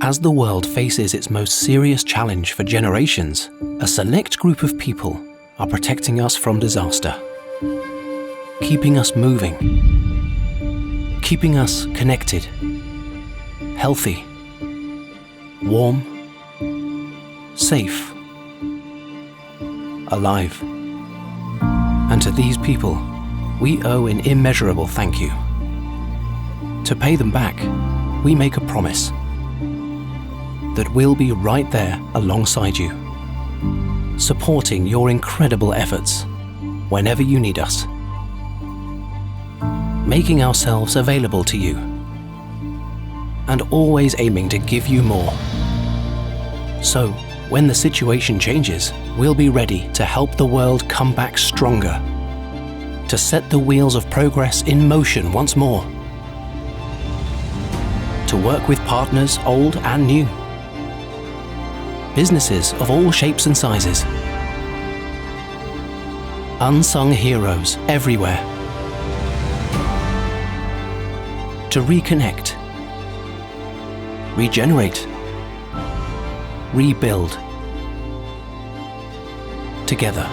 As the world faces its most serious challenge for generations, a select group of people are protecting us from disaster, keeping us moving, keeping us connected, healthy, warm, safe, alive. And to these people, we owe an immeasurable thank you. To pay them back, we make a promise that we'll be right there alongside you, supporting your incredible efforts whenever you need us, making ourselves available to you, and always aiming to give you more. So, when the situation changes, we'll be ready to help the world come back stronger, to set the wheels of progress in motion once more, to work with partners old and new, businesses of all shapes and sizes, unsung heroes everywhere, to reconnect, regenerate, rebuild together.